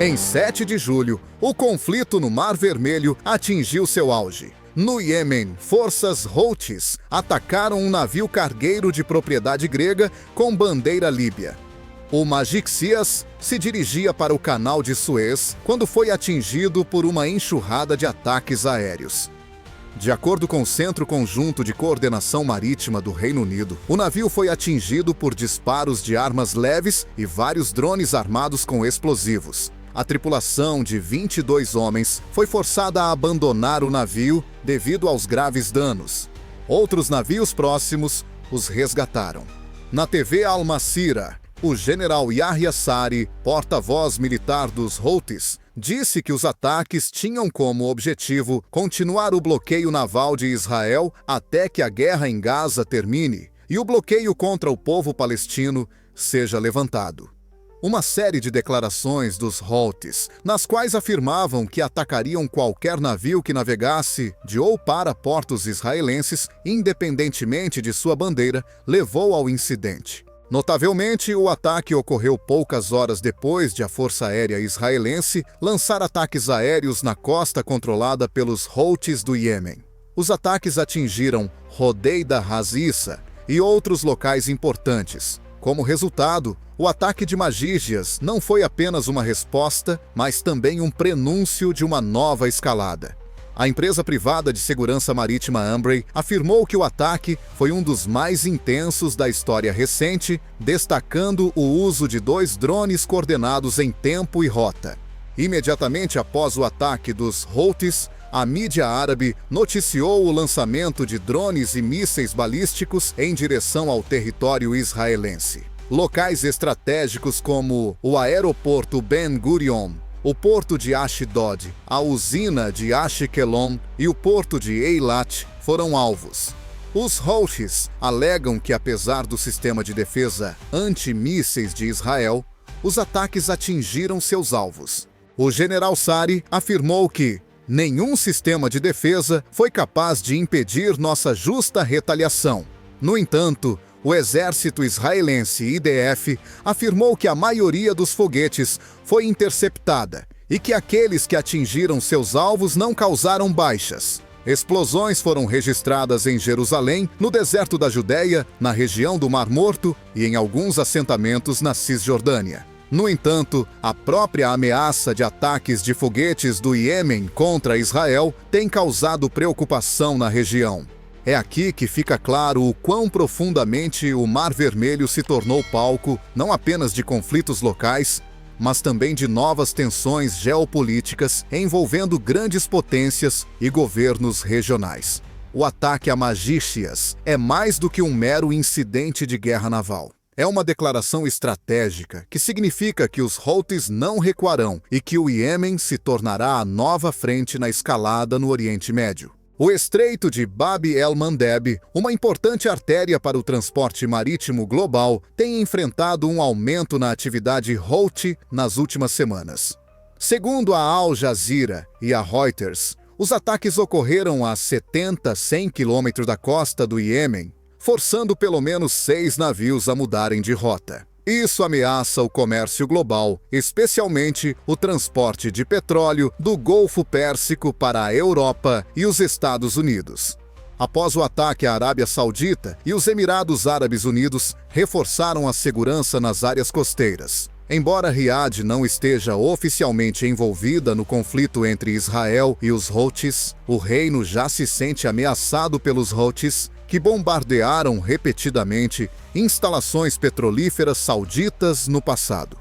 Em 7 de julho, o conflito no Mar Vermelho atingiu seu auge. No Iêmen, forças Houthis atacaram um navio cargueiro de propriedade grega com bandeira líbia. O Magixias se dirigia para o Canal de Suez quando foi atingido por uma enxurrada de ataques aéreos. De acordo com o Centro Conjunto de Coordenação Marítima do Reino Unido, o navio foi atingido por disparos de armas leves e vários drones armados com explosivos. A tripulação de 22 homens foi forçada a abandonar o navio devido aos graves danos. Outros navios próximos os resgataram. Na TV Al Masirah, o general Yahya Sari, porta-voz militar dos Houthis, disse que os ataques tinham como objetivo continuar o bloqueio naval de Israel até que a guerra em Gaza termine e o bloqueio contra o povo palestino seja levantado. Uma série de declarações dos Houthis, nas quais afirmavam que atacariam qualquer navio que navegasse de ou para portos israelenses, independentemente de sua bandeira, levou ao incidente. Notavelmente, o ataque ocorreu poucas horas depois de a Força Aérea Israelense lançar ataques aéreos na costa controlada pelos Houthis do Iêmen. Os ataques atingiram Hodeida Ras-Issa e outros locais importantes. Como resultado, o ataque de Magixias não foi apenas uma resposta, mas também um prenúncio de uma nova escalada. A empresa privada de segurança marítima Ambrey afirmou que o ataque foi um dos mais intensos da história recente, destacando o uso de 2 drones coordenados em tempo e rota. Imediatamente após o ataque dos Houthis, a mídia árabe noticiou o lançamento de drones e mísseis balísticos em direção ao território israelense. Locais estratégicos como o aeroporto Ben Gurion, o porto de Ashdod, a usina de Ashkelon e o porto de Eilat foram alvos. Os Houthis alegam que, apesar do sistema de defesa antimísseis de Israel, os ataques atingiram seus alvos. O general Sari afirmou que nenhum sistema de defesa foi capaz de impedir nossa justa retaliação. No entanto, o exército israelense IDF afirmou que a maioria dos foguetes foi interceptada e que aqueles que atingiram seus alvos não causaram baixas. Explosões foram registradas em Jerusalém, no deserto da Judéia, na região do Mar Morto e em alguns assentamentos na Cisjordânia. No entanto, a própria ameaça de ataques de foguetes do Iêmen contra Israel tem causado preocupação na região. É aqui que fica claro o quão profundamente o Mar Vermelho se tornou palco não apenas de conflitos locais, mas também de novas tensões geopolíticas envolvendo grandes potências e governos regionais. O ataque a Magixias é mais do que um mero incidente de guerra naval. É uma declaração estratégica que significa que os Houthis não recuarão e que o Iêmen se tornará a nova frente na escalada no Oriente Médio. O Estreito de Bab el-Mandeb, uma importante artéria para o transporte marítimo global, tem enfrentado um aumento na atividade Houthi nas últimas semanas. Segundo a Al Jazeera e a Reuters, os ataques ocorreram a 100 quilômetros da costa do Iêmen, forçando pelo menos 6 navios a mudarem de rota. Isso ameaça o comércio global, especialmente o transporte de petróleo do Golfo Pérsico para a Europa e os Estados Unidos. Após o ataque, a Arábia Saudita e os Emirados Árabes Unidos reforçaram a segurança nas áreas costeiras. Embora Riad não esteja oficialmente envolvida no conflito entre Israel e os Houthis, o reino já se sente ameaçado pelos Houthis, que bombardearam repetidamente instalações petrolíferas sauditas no passado.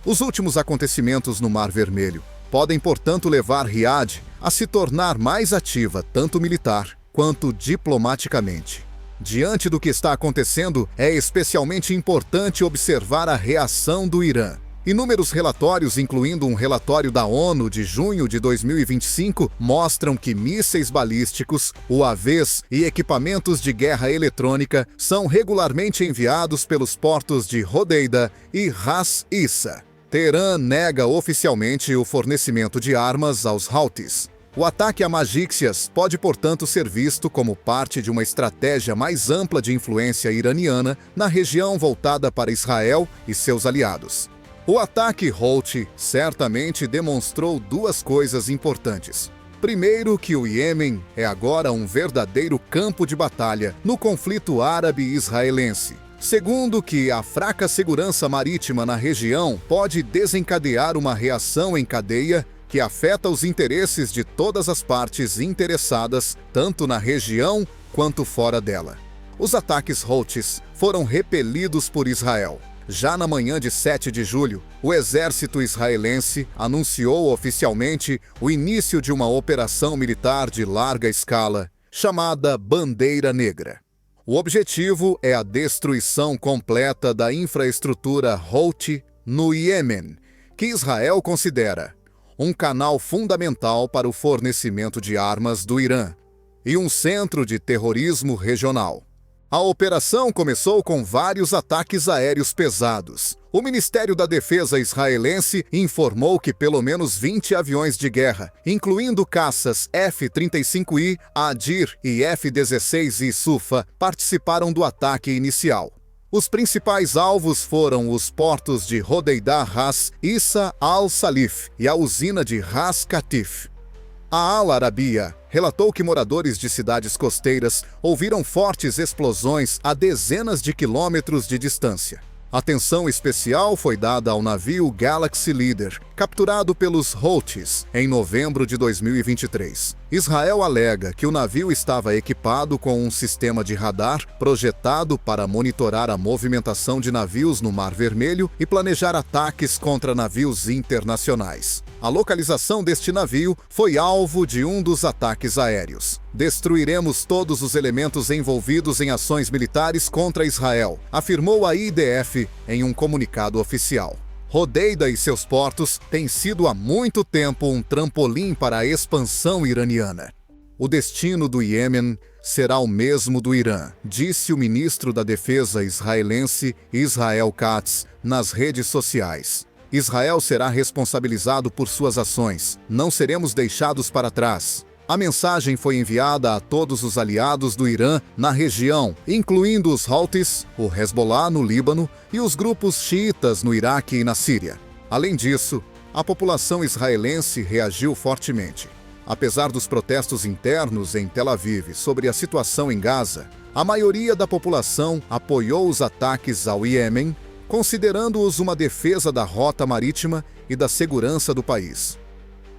Os últimos acontecimentos no Mar Vermelho podem, portanto, levar Riad a se tornar mais ativa, tanto militar quanto diplomaticamente. Diante do que está acontecendo, é especialmente importante observar a reação do Irã. Inúmeros relatórios, incluindo um relatório da ONU de junho de 2025, mostram que mísseis balísticos, UAVs e equipamentos de guerra eletrônica são regularmente enviados pelos portos de Hodeida e Ras Issa. Teherã nega oficialmente o fornecimento de armas aos Houthis. O ataque a Magixias pode, portanto, ser visto como parte de uma estratégia mais ampla de influência iraniana na região voltada para Israel e seus aliados. O ataque Houthi certamente demonstrou duas coisas importantes. Primeiro, que o Iêmen é agora um verdadeiro campo de batalha no conflito árabe-israelense. Segundo, que a fraca segurança marítima na região pode desencadear uma reação em cadeia que afeta os interesses de todas as partes interessadas, tanto na região quanto fora dela. Os ataques Houthis foram repelidos por Israel. Já na manhã de 7 de julho, o exército israelense anunciou oficialmente o início de uma operação militar de larga escala, chamada Bandeira Negra. O objetivo é a destruição completa da infraestrutura Houthi no Iêmen, que Israel considera um canal fundamental para o fornecimento de armas do Irã e um centro de terrorismo regional. A operação começou com vários ataques aéreos pesados. O Ministério da Defesa israelense informou que pelo menos 20 aviões de guerra, incluindo caças F-35I, Adir e F-16I Sufa, participaram do ataque inicial. Os principais alvos foram os portos de Hodeidah Ras Issa al-Salif e a usina de Ras Katif. A Al Arabiya relatou que moradores de cidades costeiras ouviram fortes explosões a dezenas de quilômetros de distância. Atenção especial foi dada ao navio Galaxy Leader, capturado pelos Houthis em novembro de 2023. Israel alega que o navio estava equipado com um sistema de radar projetado para monitorar a movimentação de navios no Mar Vermelho e planejar ataques contra navios internacionais. A localização deste navio foi alvo de um dos ataques aéreos. Destruiremos todos os elementos envolvidos em ações militares contra Israel, afirmou a IDF em um comunicado oficial. Hodeidah e seus portos têm sido há muito tempo um trampolim para a expansão iraniana. O destino do Iêmen será o mesmo do Irã, disse o ministro da Defesa israelense Israel Katz nas redes sociais. Israel será responsabilizado por suas ações. Não seremos deixados para trás. A mensagem foi enviada a todos os aliados do Irã na região, incluindo os Houthis, o Hezbollah no Líbano e os grupos xiitas no Iraque e na Síria. Além disso, a população israelense reagiu fortemente. Apesar dos protestos internos em Tel Aviv sobre a situação em Gaza, a maioria da população apoiou os ataques ao Iêmen, considerando-os uma defesa da rota marítima e da segurança do país.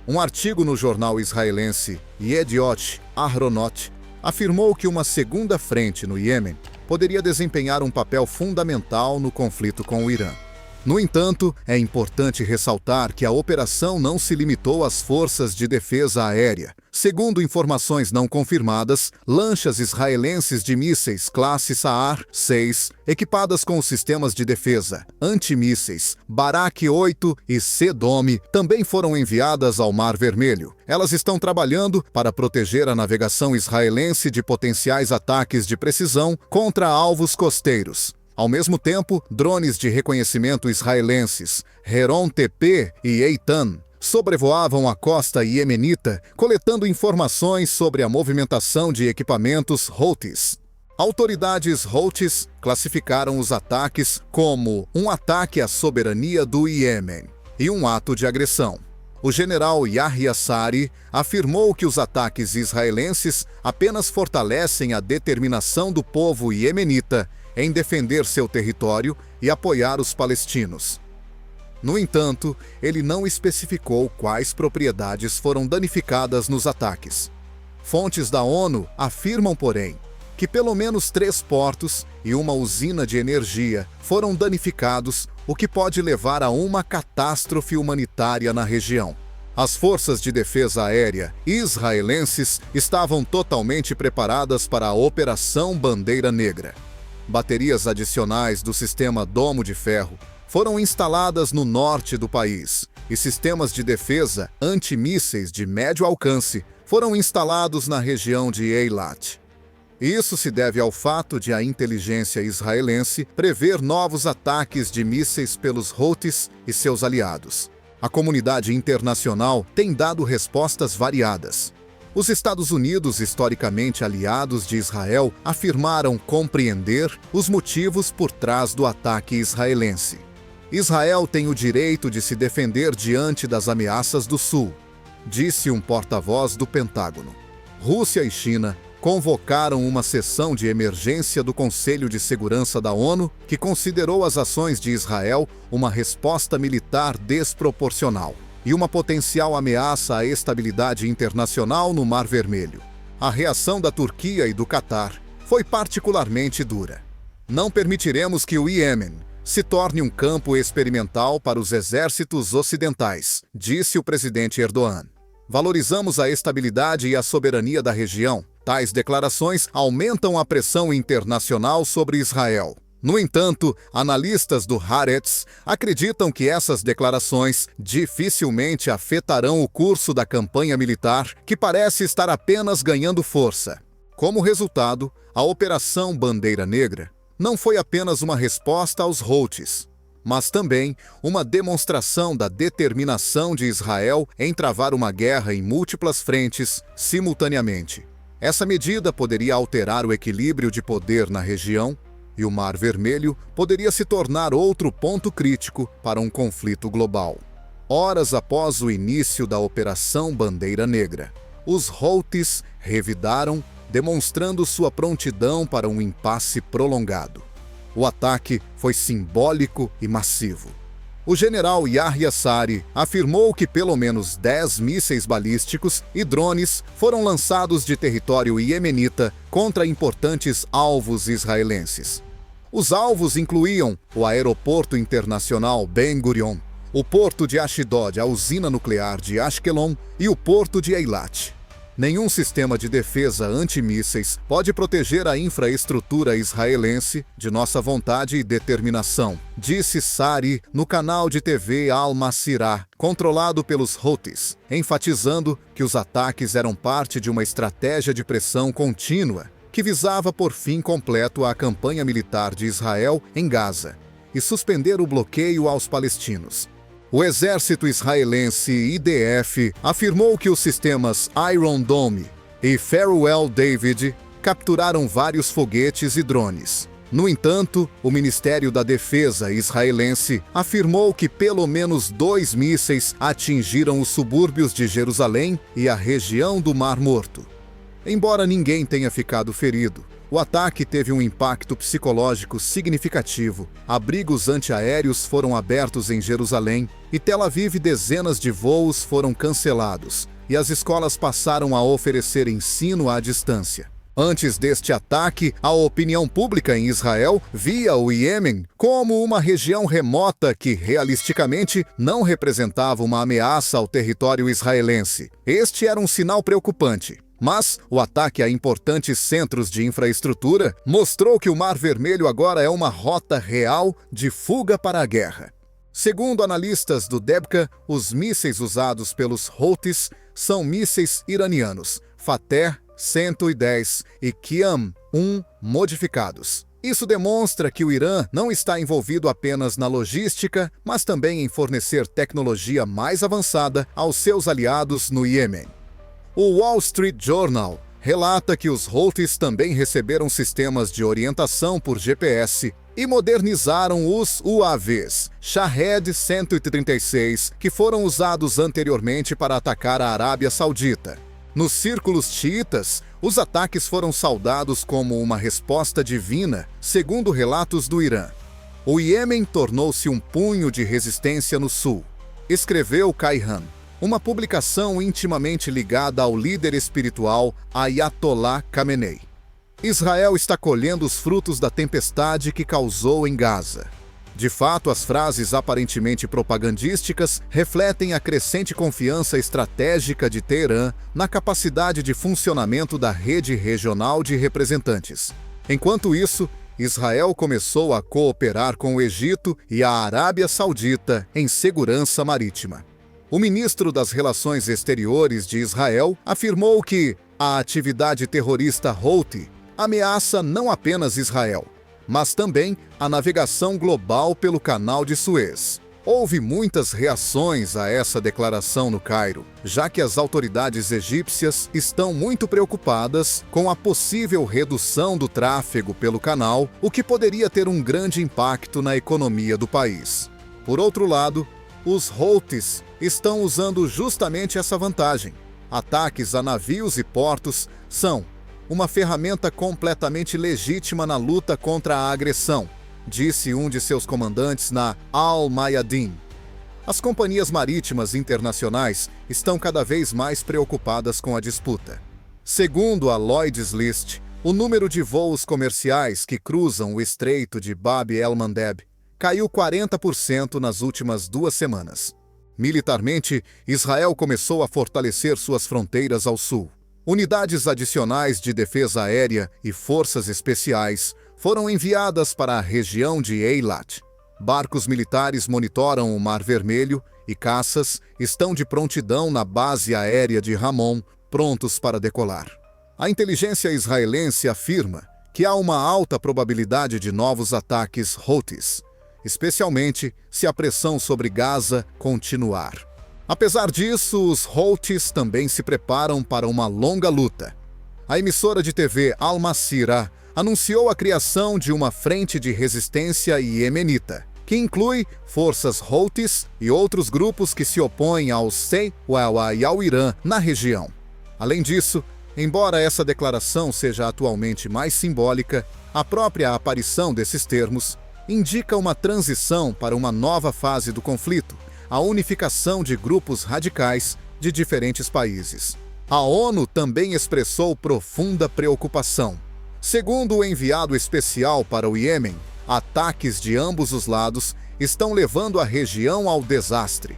Um artigo no jornal israelense Yediot Ahronot afirmou que uma segunda frente no Iêmen poderia desempenhar um papel fundamental no conflito com o Irã. No entanto, é importante ressaltar que a operação não se limitou às forças de defesa aérea. Segundo informações não confirmadas, lanchas israelenses de mísseis classe Sa'ar 6, equipadas com os sistemas de defesa antimísseis Barak 8 e Sedome, também foram enviadas ao Mar Vermelho. Elas estão trabalhando para proteger a navegação israelense de potenciais ataques de precisão contra alvos costeiros. Ao mesmo tempo, drones de reconhecimento israelenses, Heron-TP e Eitan, sobrevoavam a costa iemenita, coletando informações sobre a movimentação de equipamentos Houthis. Autoridades Houthis classificaram os ataques como um ataque à soberania do Iêmen e um ato de agressão. O general Yahya Sari afirmou que os ataques israelenses apenas fortalecem a determinação do povo iemenita em defender seu território e apoiar os palestinos. No entanto, ele não especificou quais propriedades foram danificadas nos ataques. Fontes da ONU afirmam, porém, que pelo menos 3 portos e uma usina de energia foram danificados, o que pode levar a uma catástrofe humanitária na região. As forças de defesa aérea israelenses estavam totalmente preparadas para a Operação Bandeira Negra. Baterias adicionais do sistema Domo de Ferro foram instaladas no norte do país e sistemas de defesa antimísseis de médio alcance foram instalados na região de Eilat. Isso se deve ao fato de a inteligência israelense prever novos ataques de mísseis pelos Houthis e seus aliados. A comunidade internacional tem dado respostas variadas. Os Estados Unidos, historicamente aliados de Israel, afirmaram compreender os motivos por trás do ataque israelense. Israel tem o direito de se defender diante das ameaças do Sul, disse um porta-voz do Pentágono. Rússia e China convocaram uma sessão de emergência do Conselho de Segurança da ONU, que considerou as ações de Israel uma resposta militar desproporcional e uma potencial ameaça à estabilidade internacional no Mar Vermelho. A reação da Turquia e do Catar foi particularmente dura. Não permitiremos que o Iêmen se torne um campo experimental para os exércitos ocidentais, disse o presidente Erdogan. Valorizamos a estabilidade e a soberania da região. Tais declarações aumentam a pressão internacional sobre Israel. No entanto, analistas do Haaretz acreditam que essas declarações dificilmente afetarão o curso da campanha militar, que parece estar apenas ganhando força. Como resultado, a Operação Bandeira Negra não foi apenas uma resposta aos Houthis, mas também uma demonstração da determinação de Israel em travar uma guerra em múltiplas frentes simultaneamente. Essa medida poderia alterar o equilíbrio de poder na região, e o Mar Vermelho poderia se tornar outro ponto crítico para um conflito global. Horas após o início da Operação Bandeira Negra, os Houthis revidaram, demonstrando sua prontidão para um impasse prolongado. O ataque foi simbólico e massivo. O general Yahya Sari afirmou que pelo menos 10 mísseis balísticos e drones foram lançados de território iemenita contra importantes alvos israelenses. Os alvos incluíam o Aeroporto Internacional Ben Gurion, o porto de Ashdod, a usina nuclear de Ashkelon e o porto de Eilat. Nenhum sistema de defesa antimísseis pode proteger a infraestrutura israelense de nossa vontade e determinação, disse Sari no canal de TV Al-Masirah, controlado pelos Houthis, enfatizando que os ataques eram parte de uma estratégia de pressão contínua que visava pôr fim completo à campanha militar de Israel em Gaza e suspender o bloqueio aos palestinos. O exército israelense IDF afirmou que os sistemas Iron Dome e Farewell David capturaram vários foguetes e drones. No entanto, o Ministério da Defesa israelense afirmou que pelo menos 2 mísseis atingiram os subúrbios de Jerusalém e a região do Mar Morto. Embora ninguém tenha ficado ferido, o ataque teve um impacto psicológico significativo. Abrigos antiaéreos foram abertos em Jerusalém e Tel Aviv, dezenas de voos foram cancelados e as escolas passaram a oferecer ensino à distância. Antes deste ataque, a opinião pública em Israel via o Iêmen como uma região remota que, realisticamente, não representava uma ameaça ao território israelense. Este era um sinal preocupante. Mas o ataque a importantes centros de infraestrutura mostrou que o Mar Vermelho agora é uma rota real de fuga para a guerra. Segundo analistas do Debka, os mísseis usados pelos Houthis são mísseis iranianos, Fateh 110 e Qiam-1 modificados. Isso demonstra que o Irã não está envolvido apenas na logística, mas também em fornecer tecnologia mais avançada aos seus aliados no Iêmen. O Wall Street Journal relata que os Houthis também receberam sistemas de orientação por GPS e modernizaram os UAVs Shahed 136, que foram usados anteriormente para atacar a Arábia Saudita. Nos círculos xiitas, os ataques foram saudados como uma resposta divina, segundo relatos do Irã. O Iêmen tornou-se um punho de resistência no sul, escreveu Kayhan, uma publicação intimamente ligada ao líder espiritual Ayatollah Khamenei. Israel está colhendo os frutos da tempestade que causou em Gaza. De fato, as frases aparentemente propagandísticas refletem a crescente confiança estratégica de Teherã na capacidade de funcionamento da rede regional de representantes. Enquanto isso, Israel começou a cooperar com o Egito e a Arábia Saudita em segurança marítima. O ministro das Relações Exteriores de Israel afirmou que a atividade terrorista Houthi ameaça não apenas Israel, mas também a navegação global pelo Canal de Suez. Houve muitas reações a essa declaração no Cairo, já que as autoridades egípcias estão muito preocupadas com a possível redução do tráfego pelo canal, o que poderia ter um grande impacto na economia do país. Por outro lado, os Houthis estão usando justamente essa vantagem. Ataques a navios e portos são uma ferramenta completamente legítima na luta contra a agressão, disse um de seus comandantes na Al-Mayadin. As companhias marítimas internacionais estão cada vez mais preocupadas com a disputa. Segundo a Lloyd's List, o número de voos comerciais que cruzam o Estreito de Bab el-Mandeb caiu 40% nas últimas 2 semanas. Militarmente, Israel começou a fortalecer suas fronteiras ao sul. Unidades adicionais de defesa aérea e forças especiais foram enviadas para a região de Eilat. Barcos militares monitoram o Mar Vermelho e caças estão de prontidão na base aérea de Ramon, prontos para decolar. A inteligência israelense afirma que há uma alta probabilidade de novos ataques Houthis, especialmente se a pressão sobre Gaza continuar. Apesar disso, os Houthis também se preparam para uma longa luta. A emissora de TV Al Masirah anunciou a criação de uma frente de resistência iemenita, que inclui forças Houthis e outros grupos que se opõem ao Hezbollah e ao Irã na região. Além disso, embora essa declaração seja atualmente mais simbólica, a própria aparição desses termos indica uma transição para uma nova fase do conflito, a unificação de grupos radicais de diferentes países. A ONU também expressou profunda preocupação. Segundo o enviado especial para o Iêmen, ataques de ambos os lados estão levando a região ao desastre.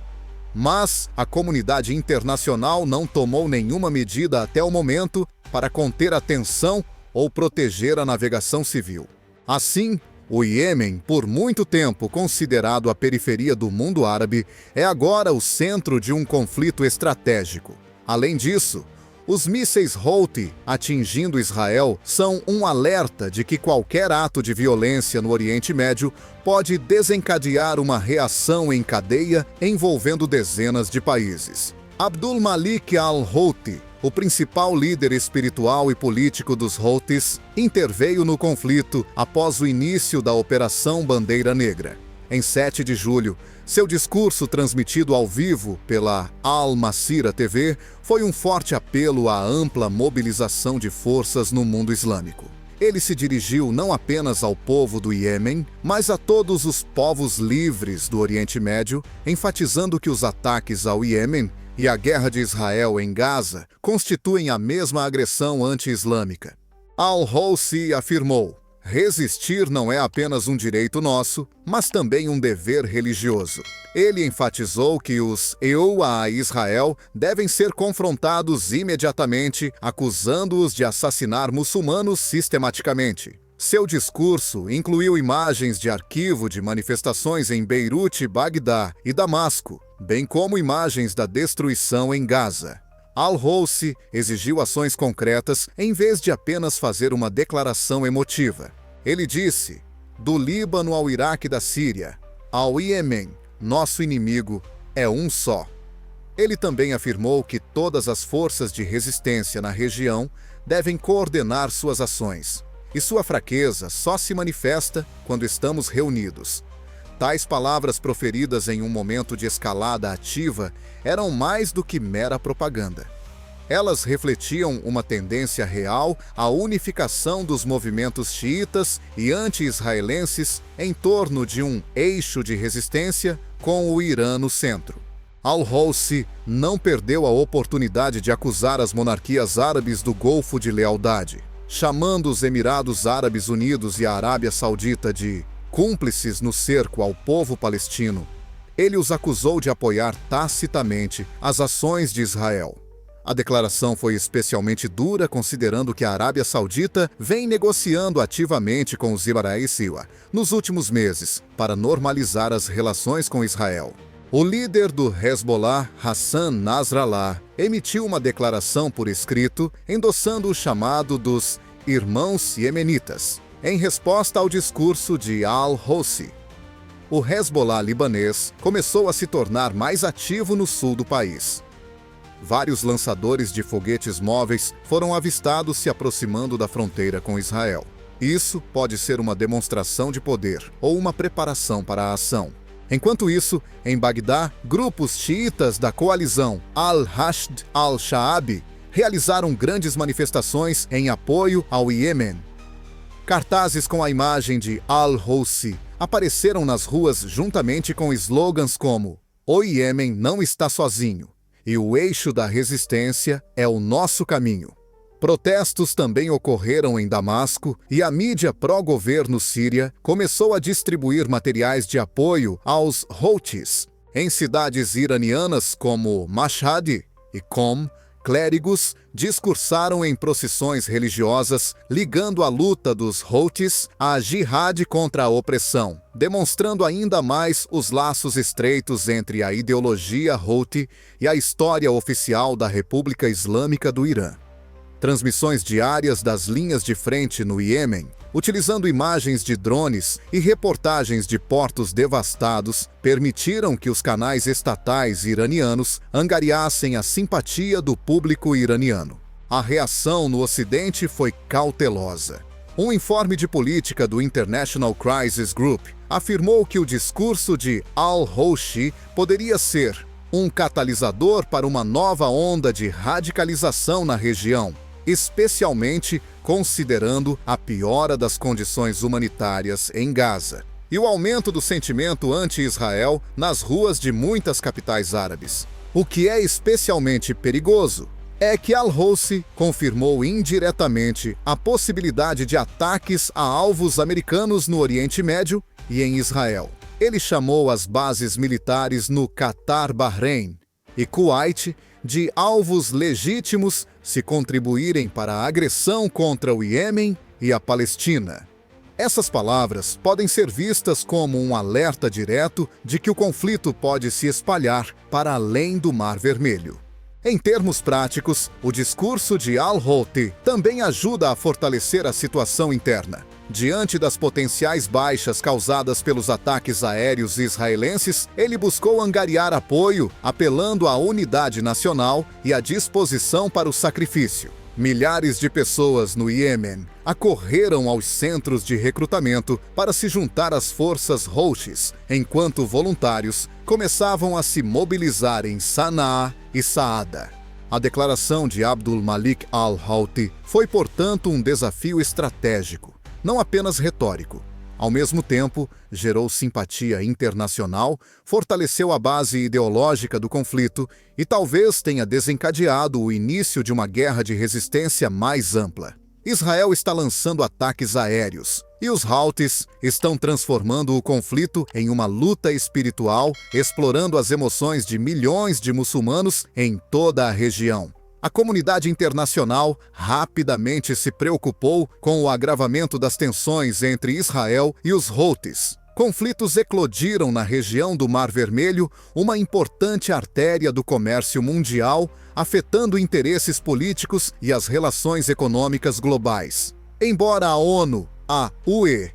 Mas a comunidade internacional não tomou nenhuma medida até o momento para conter a tensão ou proteger a navegação civil. Assim, o Iêmen, por muito tempo considerado a periferia do mundo árabe, é agora o centro de um conflito estratégico. Além disso, os mísseis Houthi atingindo Israel são um alerta de que qualquer ato de violência no Oriente Médio pode desencadear uma reação em cadeia envolvendo dezenas de países. Abdul Malik al-Houthi, o principal líder espiritual e político dos Houthis, interveio no conflito após o início da Operação Bandeira Negra. Em 7 de julho, seu discurso transmitido ao vivo pela Al Masirah TV foi um forte apelo à ampla mobilização de forças no mundo islâmico. Ele se dirigiu não apenas ao povo do Iêmen, mas a todos os povos livres do Oriente Médio, enfatizando que os ataques ao Iêmen e a guerra de Israel em Gaza constituem a mesma agressão anti-islâmica. Al-Houthi afirmou: resistir não é apenas um direito nosso, mas também um dever religioso. Ele enfatizou que os EUA a Israel devem ser confrontados imediatamente, acusando-os de assassinar muçulmanos sistematicamente. Seu discurso incluiu imagens de arquivo de manifestações em Beirute, Bagdá e Damasco, bem como imagens da destruição em Gaza. Al-Houthi exigiu ações concretas em vez de apenas fazer uma declaração emotiva. Ele disse: do Líbano ao Iraque da Síria, ao Iêmen, nosso inimigo é um só. Ele também afirmou que todas as forças de resistência na região devem coordenar suas ações, e sua fraqueza só se manifesta quando estamos reunidos. Tais palavras proferidas em um momento de escalada ativa eram mais do que mera propaganda. Elas refletiam uma tendência real à unificação dos movimentos xiitas e anti-israelenses em torno de um eixo de resistência com o Irã no centro. Al-Houthi não perdeu a oportunidade de acusar as monarquias árabes do Golfo de lealdade, chamando os Emirados Árabes Unidos e a Arábia Saudita de cúmplices no cerco ao povo palestino. Ele os acusou de apoiar tacitamente as ações de Israel. A declaração foi especialmente dura considerando que a Arábia Saudita vem negociando ativamente com os Ibará e Siwa nos últimos meses para normalizar as relações com Israel. O líder do Hezbollah, Hassan Nasrallah, emitiu uma declaração por escrito endossando o chamado dos Irmãos Iemenitas, em resposta ao discurso de Al-Houthi. O Hezbollah libanês começou a se tornar mais ativo no sul do país. Vários lançadores de foguetes móveis foram avistados se aproximando da fronteira com Israel. Isso pode ser uma demonstração de poder ou uma preparação para a ação. Enquanto isso, em Bagdá, grupos xiitas da coalizão Al-Hashd al-Sha'abi realizaram grandes manifestações em apoio ao Iêmen. Cartazes com a imagem de Al-Houthi apareceram nas ruas juntamente com slogans como "O Iêmen não está sozinho" e "O eixo da resistência é o nosso caminho". Protestos também ocorreram em Damasco e a mídia pró-governo síria começou a distribuir materiais de apoio aos Houthis. Em cidades iranianas como Mashhad e Qom, clérigos discursaram em procissões religiosas ligando a luta dos Houthis à jihad contra a opressão, demonstrando ainda mais os laços estreitos entre a ideologia Houthi e a história oficial da República Islâmica do Irã. Transmissões diárias das linhas de frente no Iêmen, utilizando imagens de drones e reportagens de portos devastados, permitiram que os canais estatais iranianos angariassem a simpatia do público iraniano. A reação no Ocidente foi cautelosa. Um informe de política do International Crisis Group afirmou que o discurso de al-Houthi poderia ser um catalisador para uma nova onda de radicalização na região, especialmente considerando a piora das condições humanitárias em Gaza e o aumento do sentimento anti-Israel nas ruas de muitas capitais árabes. O que é especialmente perigoso é que al-Houthi confirmou indiretamente a possibilidade de ataques a alvos americanos no Oriente Médio e em Israel. Ele chamou as bases militares no Catar, Bahrein e Kuwait de alvos legítimos se contribuírem para a agressão contra o Iêmen e a Palestina. Essas palavras podem ser vistas como um alerta direto de que o conflito pode se espalhar para além do Mar Vermelho. Em termos práticos, o discurso de al-Houthi também ajuda a fortalecer a situação interna. Diante das potenciais baixas causadas pelos ataques aéreos israelenses, ele buscou angariar apoio, apelando à unidade nacional e à disposição para o sacrifício. Milhares de pessoas no Iêmen acorreram aos centros de recrutamento para se juntar às forças Houthis, enquanto voluntários começavam a se mobilizar em Sanaa e Saada. A declaração de Abdul Malik al-Houthi foi, portanto, um desafio estratégico, não apenas retórico. Ao mesmo tempo, gerou simpatia internacional, fortaleceu a base ideológica do conflito e talvez tenha desencadeado o início de uma guerra de resistência mais ampla. Israel está lançando ataques aéreos e os Houthis estão transformando o conflito em uma luta espiritual, explorando as emoções de milhões de muçulmanos em toda a região. A comunidade internacional rapidamente se preocupou com o agravamento das tensões entre Israel e os Houthis. Conflitos eclodiram na região do Mar Vermelho, uma importante artéria do comércio mundial, afetando interesses políticos e as relações econômicas globais. Embora a ONU, a UE,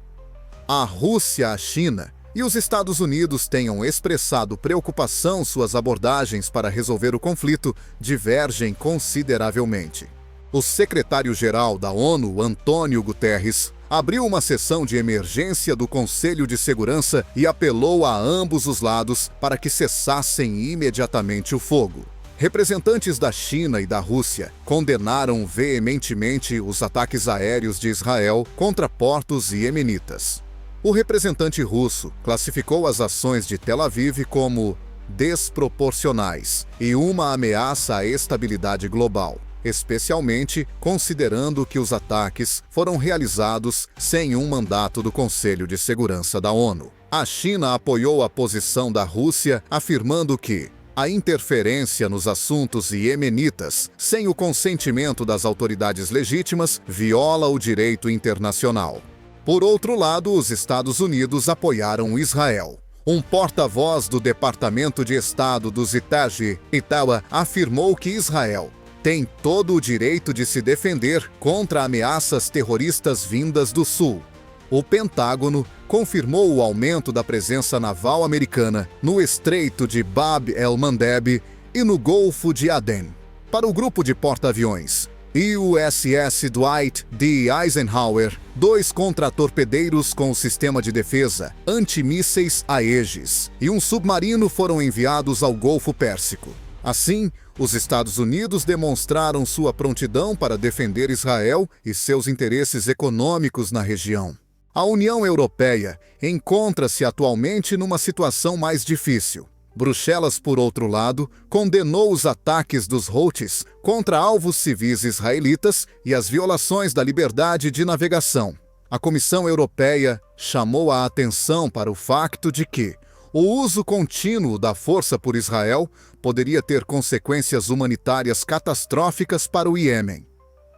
a Rússia, a China e os Estados Unidos tenham expressado preocupação, suas abordagens para resolver o conflito divergem consideravelmente. O secretário-geral da ONU, Antônio Guterres, abriu uma sessão de emergência do Conselho de Segurança e apelou a ambos os lados para que cessassem imediatamente o fogo. Representantes da China e da Rússia condenaram veementemente os ataques aéreos de Israel contra portos iemenitas. O representante russo classificou as ações de Tel Aviv como desproporcionais e uma ameaça à estabilidade global, especialmente considerando que os ataques foram realizados sem um mandato do Conselho de Segurança da ONU. A China apoiou a posição da Rússia, afirmando que a interferência nos assuntos iemenitas, sem o consentimento das autoridades legítimas, viola o direito internacional. Por outro lado, os Estados Unidos apoiaram Israel. Um porta-voz do Departamento de Estado dos Itawa afirmou que Israel tem todo o direito de se defender contra ameaças terroristas vindas do Sul. O Pentágono confirmou o aumento da presença naval americana no Estreito de Bab el-Mandeb e no Golfo de Aden. Para o grupo de porta-aviões, e o USS Dwight D. Eisenhower, 2 contra-torpedeiros com o sistema de defesa antimísseis Aegis, e um submarino foram enviados ao Golfo Pérsico. Assim, os Estados Unidos demonstraram sua prontidão para defender Israel e seus interesses econômicos na região. A União Europeia encontra-se atualmente numa situação mais difícil. Bruxelas, por outro lado, condenou os ataques dos Houthis contra alvos civis israelitas e as violações da liberdade de navegação. A Comissão Europeia chamou a atenção para o facto de que o uso contínuo da força por Israel poderia ter consequências humanitárias catastróficas para o Iêmen.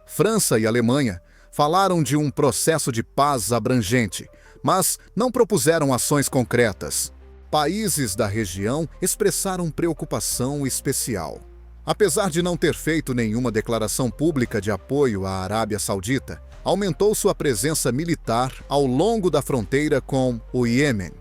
França e Alemanha falaram de um processo de paz abrangente, mas não propuseram ações concretas. Países da região expressaram preocupação especial. Apesar de não ter feito nenhuma declaração pública de apoio à Arábia Saudita, aumentou sua presença militar ao longo da fronteira com o Iêmen.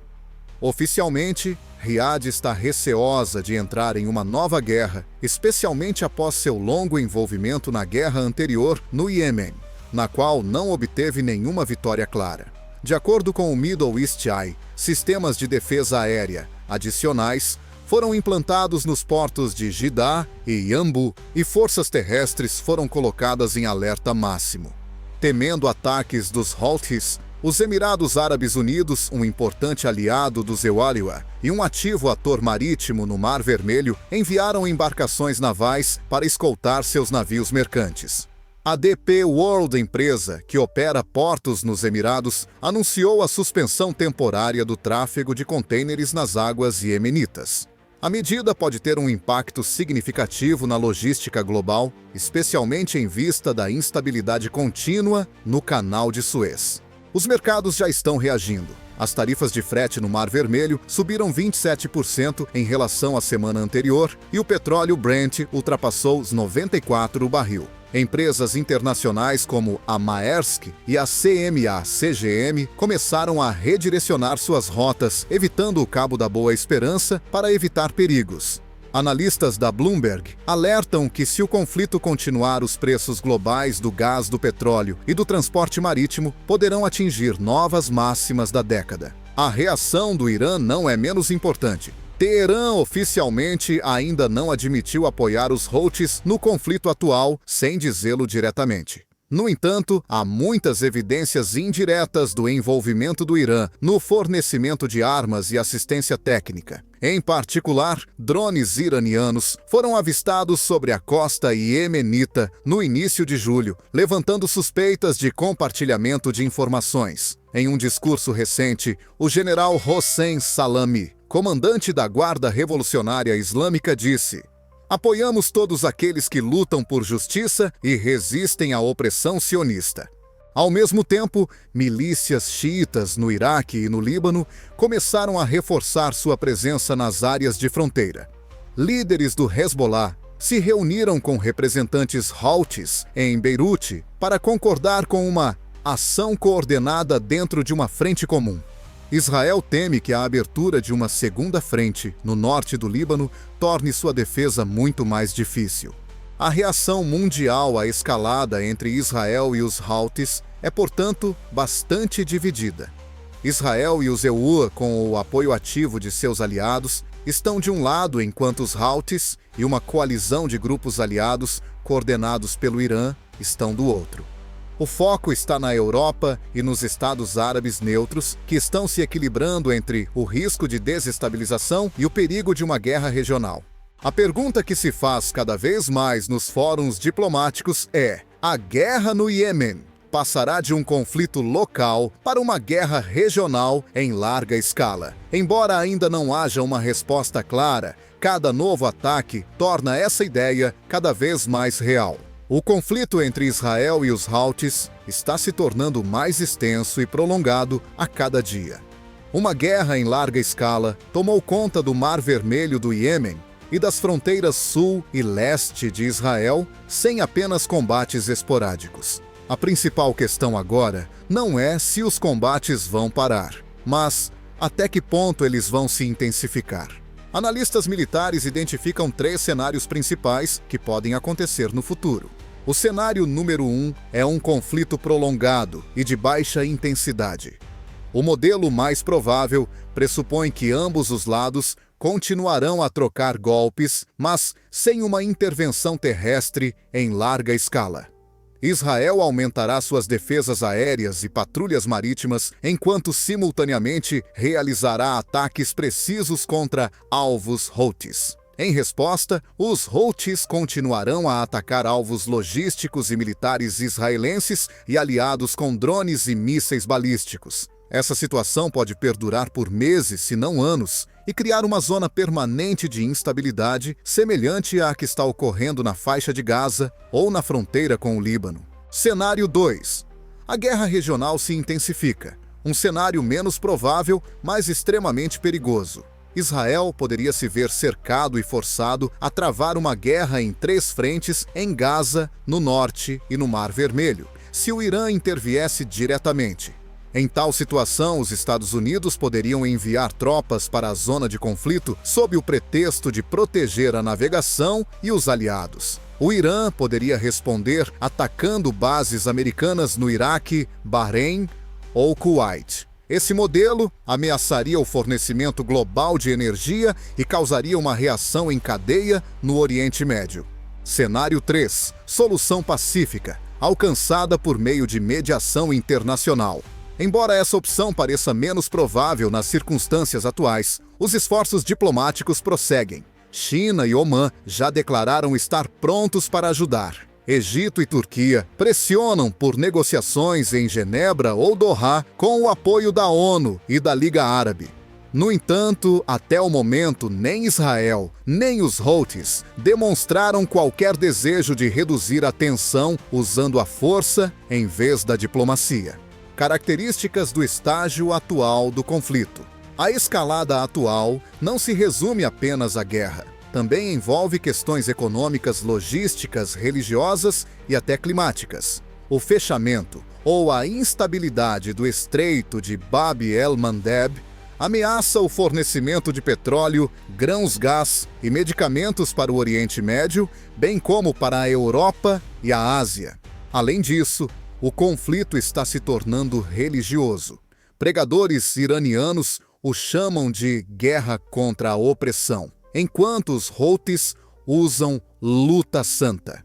Oficialmente, Riad está receosa de entrar em uma nova guerra, especialmente após seu longo envolvimento na guerra anterior no Iêmen, na qual não obteve nenhuma vitória clara. De acordo com o Middle East Eye, sistemas de defesa aérea adicionais foram implantados nos portos de Jeddah e Yanbu e forças terrestres foram colocadas em alerta máximo. Temendo ataques dos Houthis, os Emirados Árabes Unidos, um importante aliado dos Eawaliya e um ativo ator marítimo no Mar Vermelho, enviaram embarcações navais para escoltar seus navios mercantes. A DP World, empresa que opera portos nos Emirados, anunciou a suspensão temporária do tráfego de contêineres nas águas iemenitas. A medida pode ter um impacto significativo na logística global, especialmente em vista da instabilidade contínua no Canal de Suez. Os mercados já estão reagindo. As tarifas de frete no Mar Vermelho subiram 27% em relação à semana anterior e o petróleo Brent ultrapassou os 94 o barril. Empresas internacionais como a Maersk e a CMA-CGM começaram a redirecionar suas rotas, evitando o Cabo da Boa Esperança para evitar perigos. Analistas da Bloomberg alertam que se o conflito continuar, os preços globais do gás, do petróleo e do transporte marítimo poderão atingir novas máximas da década. A reação do Irã não é menos importante. Teherã oficialmente ainda não admitiu apoiar os Houthis no conflito atual, sem dizê-lo diretamente. No entanto, há muitas evidências indiretas do envolvimento do Irã no fornecimento de armas e assistência técnica. Em particular, drones iranianos foram avistados sobre a costa iemenita no início de julho, levantando suspeitas de compartilhamento de informações. Em um discurso recente, o general Hossein Salami, comandante da Guarda Revolucionária Islâmica, disse: "Apoiamos todos aqueles que lutam por justiça e resistem à opressão sionista." Ao mesmo tempo, milícias xiitas no Iraque e no Líbano começaram a reforçar sua presença nas áreas de fronteira. Líderes do Hezbollah se reuniram com representantes Houthis em Beirute para concordar com uma ação coordenada dentro de uma frente comum. Israel teme que a abertura de uma segunda frente no norte do Líbano torne sua defesa muito mais difícil. A reação mundial à escalada entre Israel e os Houthis é, portanto, bastante dividida. Israel e os EUA, com o apoio ativo de seus aliados, estão de um lado, enquanto os Houthis e uma coalizão de grupos aliados, coordenados pelo Irã, estão do outro. O foco está na Europa e nos Estados Árabes neutros, que estão se equilibrando entre o risco de desestabilização e o perigo de uma guerra regional. A pergunta que se faz cada vez mais nos fóruns diplomáticos é: a guerra no Iêmen passará de um conflito local para uma guerra regional em larga escala? Embora ainda não haja uma resposta clara, cada novo ataque torna essa ideia cada vez mais real. O conflito entre Israel e os Houthis está se tornando mais extenso e prolongado a cada dia. Uma guerra em larga escala tomou conta do Mar Vermelho do Iêmen e das fronteiras sul e leste de Israel, sem apenas combates esporádicos. A principal questão agora não é se os combates vão parar, mas até que ponto eles vão se intensificar. Analistas militares identificam 3 cenários principais que podem acontecer no futuro. O cenário número 1 é um conflito prolongado e de baixa intensidade. O modelo mais provável pressupõe que ambos os lados continuarão a trocar golpes, mas sem uma intervenção terrestre em larga escala. Israel aumentará suas defesas aéreas e patrulhas marítimas, enquanto simultaneamente realizará ataques precisos contra alvos Houthis. Em resposta, os Houthis continuarão a atacar alvos logísticos e militares israelenses e aliados com drones e mísseis balísticos. Essa situação pode perdurar por meses, se não anos, e criar uma zona permanente de instabilidade semelhante à que está ocorrendo na faixa de Gaza ou na fronteira com o Líbano. Cenário 2. A guerra regional se intensifica. Um cenário menos provável, mas extremamente perigoso. Israel poderia se ver cercado e forçado a travar uma guerra em 3 frentes em Gaza, no norte e no Mar Vermelho, se o Irã interviesse diretamente. Em tal situação, os Estados Unidos poderiam enviar tropas para a zona de conflito sob o pretexto de proteger a navegação e os aliados. O Irã poderia responder atacando bases americanas no Iraque, Bahrein ou Kuwait. Esse modelo ameaçaria o fornecimento global de energia e causaria uma reação em cadeia no Oriente Médio. Cenário 3. Solução pacífica, alcançada por meio de mediação internacional. Embora essa opção pareça menos provável nas circunstâncias atuais, os esforços diplomáticos prosseguem. China e Omã já declararam estar prontos para ajudar. Egito e Turquia pressionam por negociações em Genebra ou Doha com o apoio da ONU e da Liga Árabe. No entanto, até o momento, nem Israel, nem os Houthis demonstraram qualquer desejo de reduzir a tensão usando a força em vez da diplomacia. Características do estágio atual do conflito. A escalada atual não se resume apenas à guerra. Também envolve questões econômicas, logísticas, religiosas e até climáticas. O fechamento ou a instabilidade do Estreito de Bab el-Mandeb ameaça o fornecimento de petróleo, grãos-gás e medicamentos para o Oriente Médio, bem como para a Europa e a Ásia. Além disso, o conflito está se tornando religioso. Pregadores iranianos o chamam de guerra contra a opressão, enquanto os Houthis usam luta santa.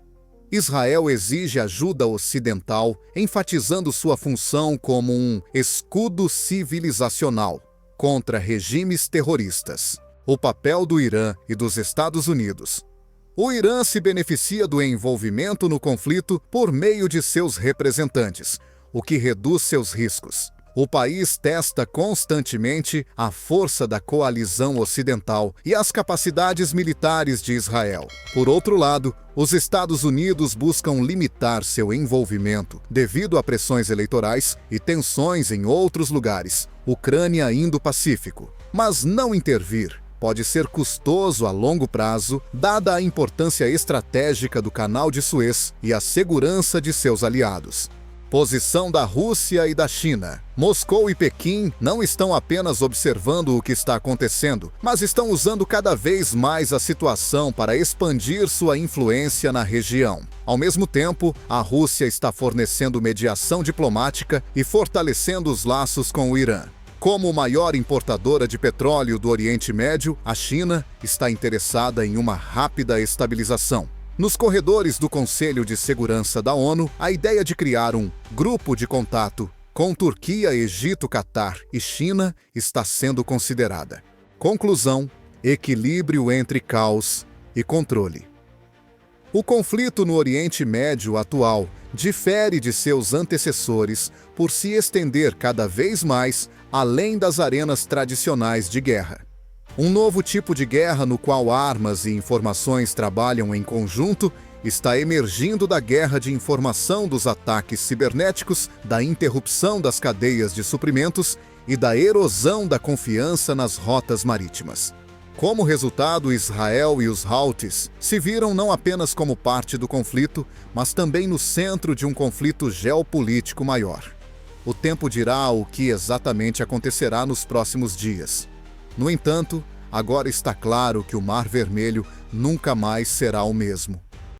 Israel exige ajuda ocidental, enfatizando sua função como um escudo civilizacional contra regimes terroristas. O papel do Irã e dos Estados Unidos. O Irã se beneficia do envolvimento no conflito por meio de seus representantes, o que reduz seus riscos. O país testa constantemente a força da coalizão ocidental e as capacidades militares de Israel. Por outro lado, os Estados Unidos buscam limitar seu envolvimento devido a pressões eleitorais e tensões em outros lugares, Ucrânia e Indo-Pacífico. Mas não intervir pode ser custoso a longo prazo, dada a importância estratégica do Canal de Suez e a segurança de seus aliados. Posição da Rússia e da China. Moscou e Pequim não estão apenas observando o que está acontecendo, mas estão usando cada vez mais a situação para expandir sua influência na região. Ao mesmo tempo, a Rússia está fornecendo mediação diplomática e fortalecendo os laços com o Irã. Como maior importadora de petróleo do Oriente Médio, a China está interessada em uma rápida estabilização. Nos corredores do Conselho de Segurança da ONU, a ideia de criar um grupo de contato com Turquia, Egito, Catar e China está sendo considerada. Conclusão: equilíbrio entre caos e controle. O conflito no Oriente Médio atual difere de seus antecessores por se estender cada vez mais além das arenas tradicionais de guerra. Um novo tipo de guerra no qual armas e informações trabalham em conjunto está emergindo da guerra de informação, dos ataques cibernéticos, da interrupção das cadeias de suprimentos e da erosão da confiança nas rotas marítimas. Como resultado, Israel e os Houthis se viram não apenas como parte do conflito, mas também no centro de um conflito geopolítico maior. O tempo dirá o que exatamente acontecerá nos próximos dias. No entanto, agora está claro que o Mar Vermelho nunca mais será o mesmo.